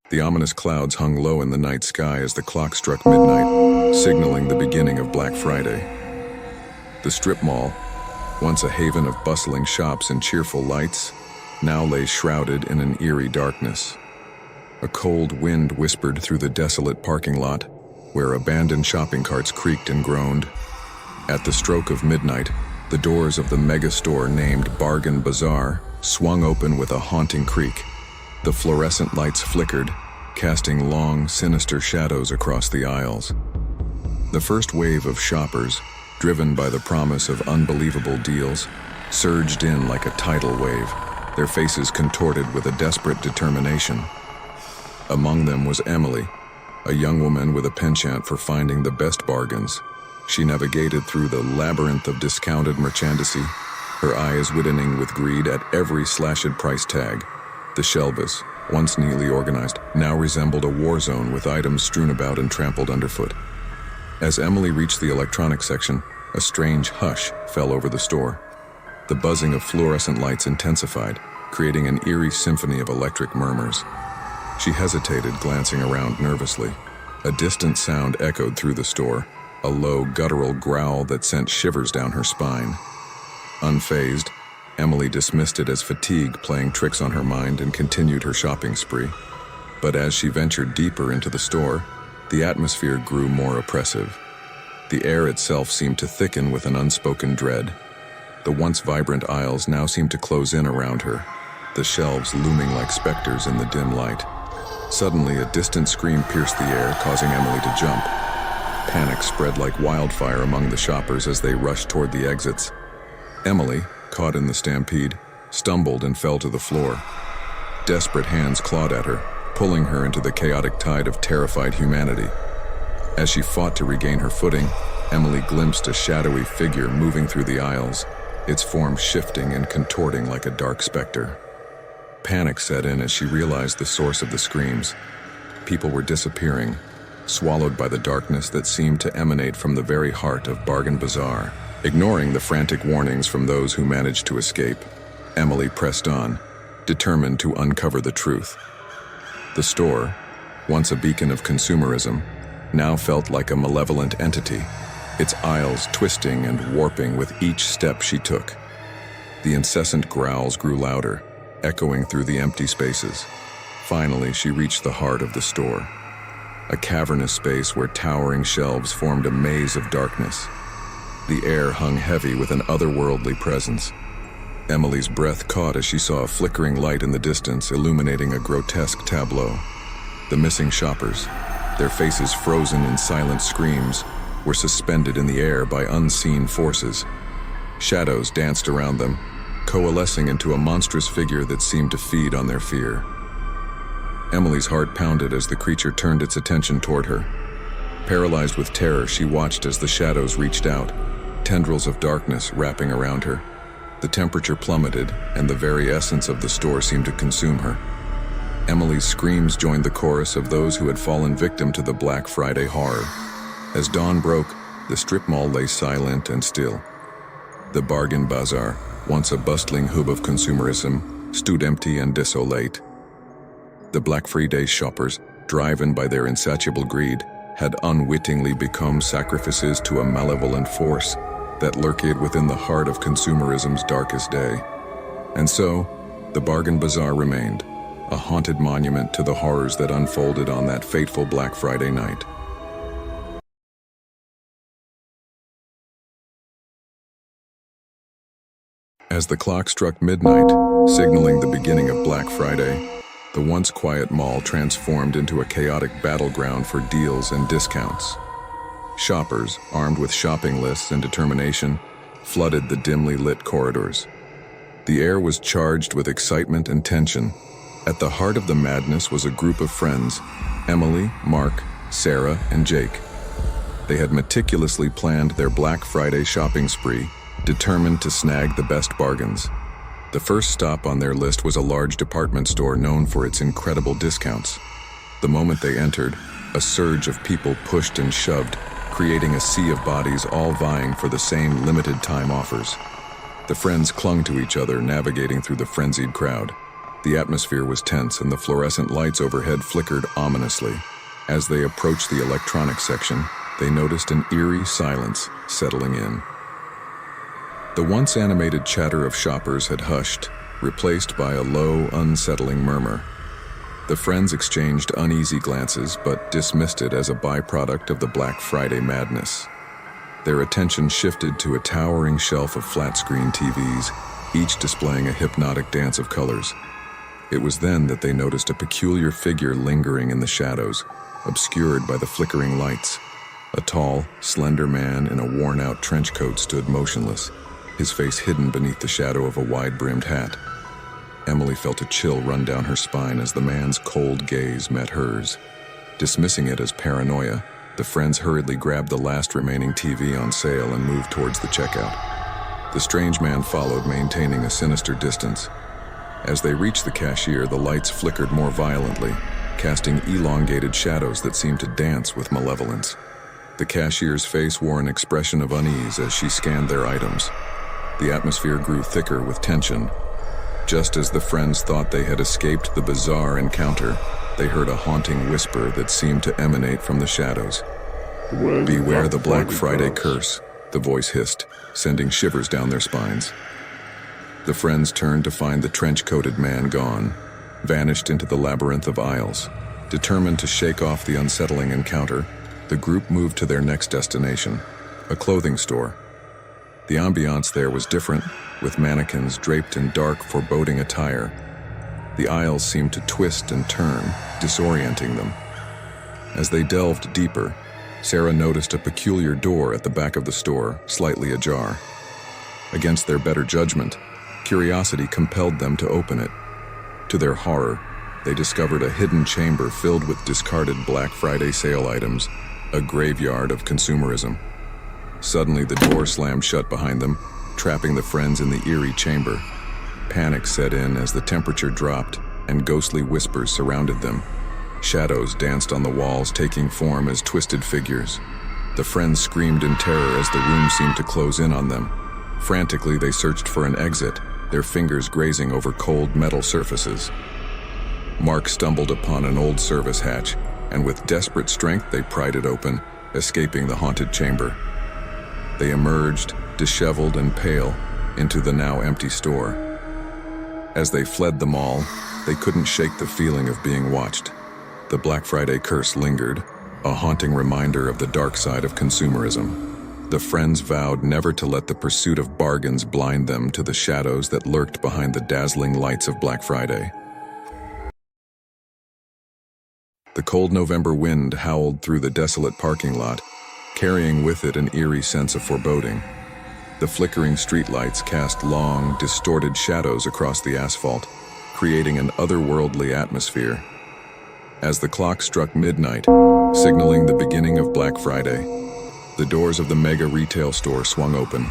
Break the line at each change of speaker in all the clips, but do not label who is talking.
The ominous clouds hung low in the night sky as the clock struck midnight, signaling the beginning of Black Friday. The strip mall, once a haven of bustling shops and cheerful lights, now lay shrouded in an eerie darkness. A cold wind whispered through the desolate parking lot, where abandoned shopping carts creaked and groaned. At the stroke of midnight, the doors of the mega store named Bargain Bazaar swung open with a haunting creak. The fluorescent lights flickered, casting long, sinister shadows across the aisles. The first wave of shoppers, driven by the promise of unbelievable deals, surged in like a tidal wave, their faces contorted with a desperate determination. Among them was Emily, a young woman with a penchant for finding the best bargains. She navigated through the labyrinth of discounted merchandising, her eyes widening with greed at every slashed price tag. The shelves, once neatly organized, now resembled a war zone with items strewn about and trampled underfoot. As Emily reached the electronics section, a strange hush fell over the store. The buzzing of fluorescent lights intensified, creating an eerie symphony of electric murmurs. She hesitated, glancing around nervously. A distant sound echoed through the store, a low, guttural growl that sent shivers down her spine. Unfazed, Emily dismissed it as fatigue playing tricks on her mind and continued her shopping spree. But as she ventured deeper into the store, the atmosphere grew more oppressive. The air itself seemed to thicken with an unspoken dread. The once vibrant aisles now seemed to close in around her, the shelves looming like specters in the dim light. Suddenly, a distant scream pierced the air, causing Emily to jump. Panic spread like wildfire among the shoppers as they rushed toward the exits. Emily, caught in the stampede, stumbled and fell to the floor. Desperate hands clawed at her, pulling her into the chaotic tide of terrified humanity. As she fought to regain her footing, Emily glimpsed a shadowy figure moving through the aisles, its form shifting and contorting like a dark specter. Panic set in as she realized the source of the screams. People were disappearing, swallowed by the darkness that seemed to emanate from the very heart of Bargain Bazaar. Ignoring the frantic warnings from those who managed to escape, Emily pressed on, determined to uncover the truth. The store, once a beacon of consumerism, now felt like a malevolent entity, its aisles twisting and warping with each step she took. The incessant growls grew louder, echoing through the empty spaces. Finally, she reached the heart of the store, a cavernous space where towering shelves formed a maze of darkness. The air hung heavy with an otherworldly presence. Emily's breath caught as she saw a flickering light in the distance, illuminating a grotesque tableau. The missing shoppers, their faces frozen in silent screams, were suspended in the air by unseen forces. Shadows danced around them, coalescing into a monstrous figure that seemed to feed on their fear. Emily's heart pounded as the creature turned its attention toward her. Paralyzed with terror, she watched as the shadows reached out, tendrils of darkness wrapping around her. The temperature plummeted, and the very essence of the store seemed to consume her. Emily's screams joined the chorus of those who had fallen victim to the Black Friday horror. As dawn broke, the strip mall lay silent and still. The Bargain Bazaar, once a bustling hub of consumerism, stood empty and desolate. The Black Friday shoppers, driven by their insatiable greed, had unwittingly become sacrifices to a malevolent force that lurked within the heart of consumerism's darkest day. And so, the Bargain Bazaar remained, a haunted monument to the horrors that unfolded on that fateful Black Friday night. As the clock struck midnight, signaling the beginning of Black Friday, the once quiet mall transformed into a chaotic battleground for deals and discounts. Shoppers, armed with shopping lists and determination, flooded the dimly lit corridors. The air was charged with excitement and tension. At the heart of the madness was a group of friends, Emily, Mark, Sarah, and Jake. They had meticulously planned their Black Friday shopping spree, determined to snag the best bargains. The first stop on their list was a large department store known for its incredible discounts. The moment they entered, a surge of people pushed and shoved, creating a sea of bodies all vying for the same limited-time offers. The friends clung to each other, navigating through the frenzied crowd. The atmosphere was tense and the fluorescent lights overhead flickered ominously. As they approached the electronics section, they noticed an eerie silence settling in. The once animated chatter of shoppers had hushed, replaced by a low, unsettling murmur. The friends exchanged uneasy glances but dismissed it as a byproduct of the Black Friday madness. Their attention shifted to a towering shelf of flat-screen TVs, each displaying a hypnotic dance of colors. It was then that they noticed a peculiar figure lingering in the shadows, obscured by the flickering lights. A tall, slender man in a worn-out trench coat stood motionless, his face hidden beneath the shadow of a wide-brimmed hat. Emily felt a chill run down her spine as the man's cold gaze met hers. Dismissing it as paranoia, the friends hurriedly grabbed the last remaining TV on sale and moved towards the checkout. The strange man followed, maintaining a sinister distance. As they reached the cashier, the lights flickered more violently, casting elongated shadows that seemed to dance with malevolence. The cashier's face wore an expression of unease as she scanned their items. The atmosphere grew thicker with tension. Just as the friends thought they had escaped the Bazaar encounter, they heard a haunting whisper that seemed to emanate from the shadows. "Beware the Black Friday curse," the voice hissed, sending shivers down their spines. The friends turned to find the trench-coated man gone, vanished into the labyrinth of aisles. Determined to shake off the unsettling encounter, the group moved to their next destination, a clothing store. The ambiance there was different, with mannequins draped in dark, foreboding attire. The aisles seemed to twist and turn, disorienting them. As they delved deeper, Sarah noticed a peculiar door at the back of the store, slightly ajar. Against their better judgment, curiosity compelled them to open it. To their horror, they discovered a hidden chamber filled with discarded Black Friday sale items, a graveyard of consumerism. Suddenly, the door slammed shut behind them, trapping the friends in the eerie chamber. Panic set in as the temperature dropped and ghostly whispers surrounded them. Shadows danced on the walls, taking form as twisted figures. The friends screamed in terror as the room seemed to close in on them. Frantically, they searched for an exit, their fingers grazing over cold metal surfaces. Mark stumbled upon an old service hatch, and with desperate strength they pried it open, escaping the haunted chamber. They emerged, disheveled and pale, into the now empty store. As they fled the mall, they couldn't shake the feeling of being watched. The Black Friday curse lingered, a haunting reminder of the dark side of consumerism. The friends vowed never to let the pursuit of bargains blind them to the shadows that lurked behind the dazzling lights of Black Friday. The cold November wind howled through the desolate parking lot, carrying with it an eerie sense of foreboding. The flickering streetlights cast long, distorted shadows across the asphalt, creating an otherworldly atmosphere. As the clock struck midnight, signaling the beginning of Black Friday, the doors of the mega retail store swung open,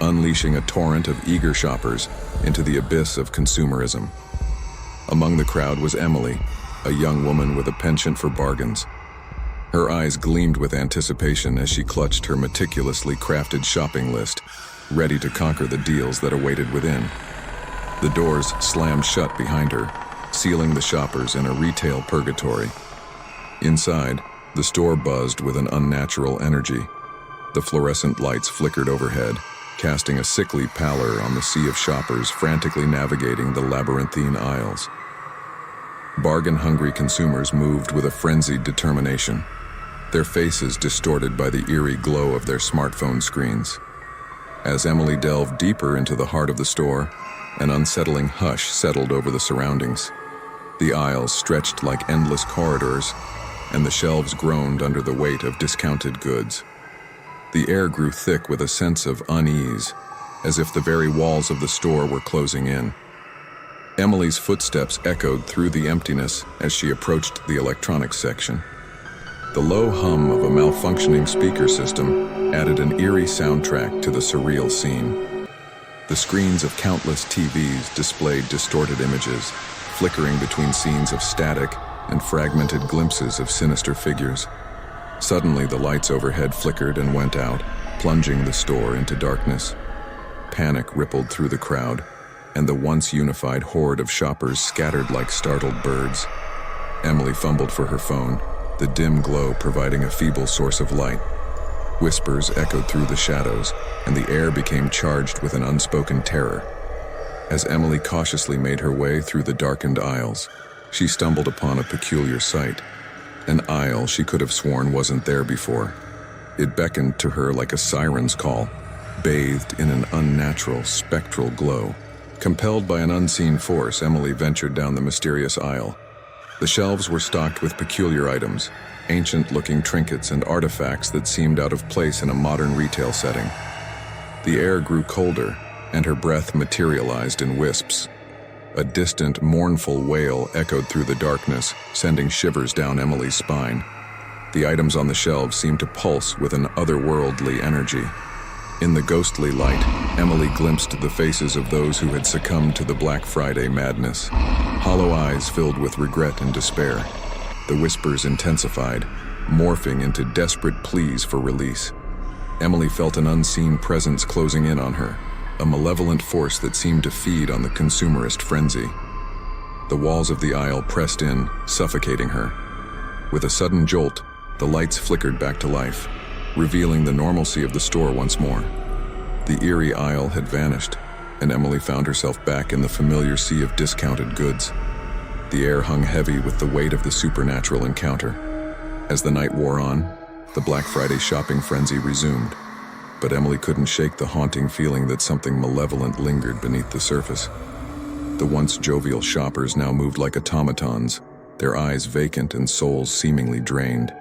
unleashing a torrent of eager shoppers into the abyss of consumerism. Among the crowd was Emily, a young woman with a penchant for bargains. Her eyes gleamed with anticipation as she clutched her meticulously crafted shopping list, ready to conquer the deals that awaited within. The doors slammed shut behind her, sealing the shoppers in a retail purgatory. Inside, the store buzzed with an unnatural energy. The fluorescent lights flickered overhead, casting a sickly pallor on the sea of shoppers frantically navigating the labyrinthine aisles. Bargain-hungry consumers moved with a frenzied determination, their faces distorted by the eerie glow of their smartphone screens. As Emily delved deeper into the heart of the store, an unsettling hush settled over the surroundings. The aisles stretched like endless corridors, and the shelves groaned under the weight of discounted goods. The air grew thick with a sense of unease, as if the very walls of the store were closing in. Emily's footsteps echoed through the emptiness as she approached the electronics section. The low hum of a malfunctioning speaker system added an eerie soundtrack to the surreal scene. The screens of countless TVs displayed distorted images, flickering between scenes of static and fragmented glimpses of sinister figures. Suddenly, the lights overhead flickered and went out, plunging the store into darkness. Panic rippled through the crowd. and the once unified horde of shoppers scattered like startled birds. Emily fumbled for her phone, the dim glow providing a feeble source of light. Whispers echoed through the shadows, and the air became charged with an unspoken terror. As Emily cautiously made her way through the darkened aisles, she stumbled upon a peculiar sight. An aisle she could have sworn wasn't there before. It beckoned to her like a siren's call, bathed in an unnatural, spectral glow. Compelled by an unseen force, Emily ventured down the mysterious aisle. The shelves were stocked with peculiar items, ancient-looking trinkets and artifacts that seemed out of place in a modern retail setting. The air grew colder, and her breath materialized in wisps. A distant, mournful wail echoed through the darkness, sending shivers down Emily's spine. The items on the shelves seemed to pulse with an otherworldly energy. In the ghostly light, Emily glimpsed the faces of those who had succumbed to the Black Friday madness. Hollow eyes filled with regret and despair. The whispers intensified, morphing into desperate pleas for release. Emily felt an unseen presence closing in on her, a malevolent force that seemed to feed on the consumerist frenzy. The walls of the aisle pressed in, suffocating her. With a sudden jolt, the lights flickered back to life, revealing the normalcy of the store once more. The eerie aisle had vanished, and Emily found herself back in the familiar sea of discounted goods. The air hung heavy with the weight of the supernatural encounter. As the night wore on, the Black Friday shopping frenzy resumed, but Emily couldn't shake the haunting feeling that something malevolent lingered beneath the surface. The once jovial shoppers now moved like automatons, their eyes vacant and souls seemingly drained.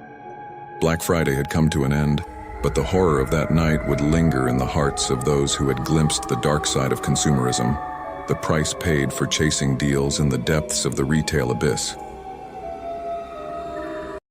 Black Friday had come to an end, but the horror of that night would linger in the hearts of those who had glimpsed the dark side of consumerism, the price paid for chasing deals in the depths of the retail abyss.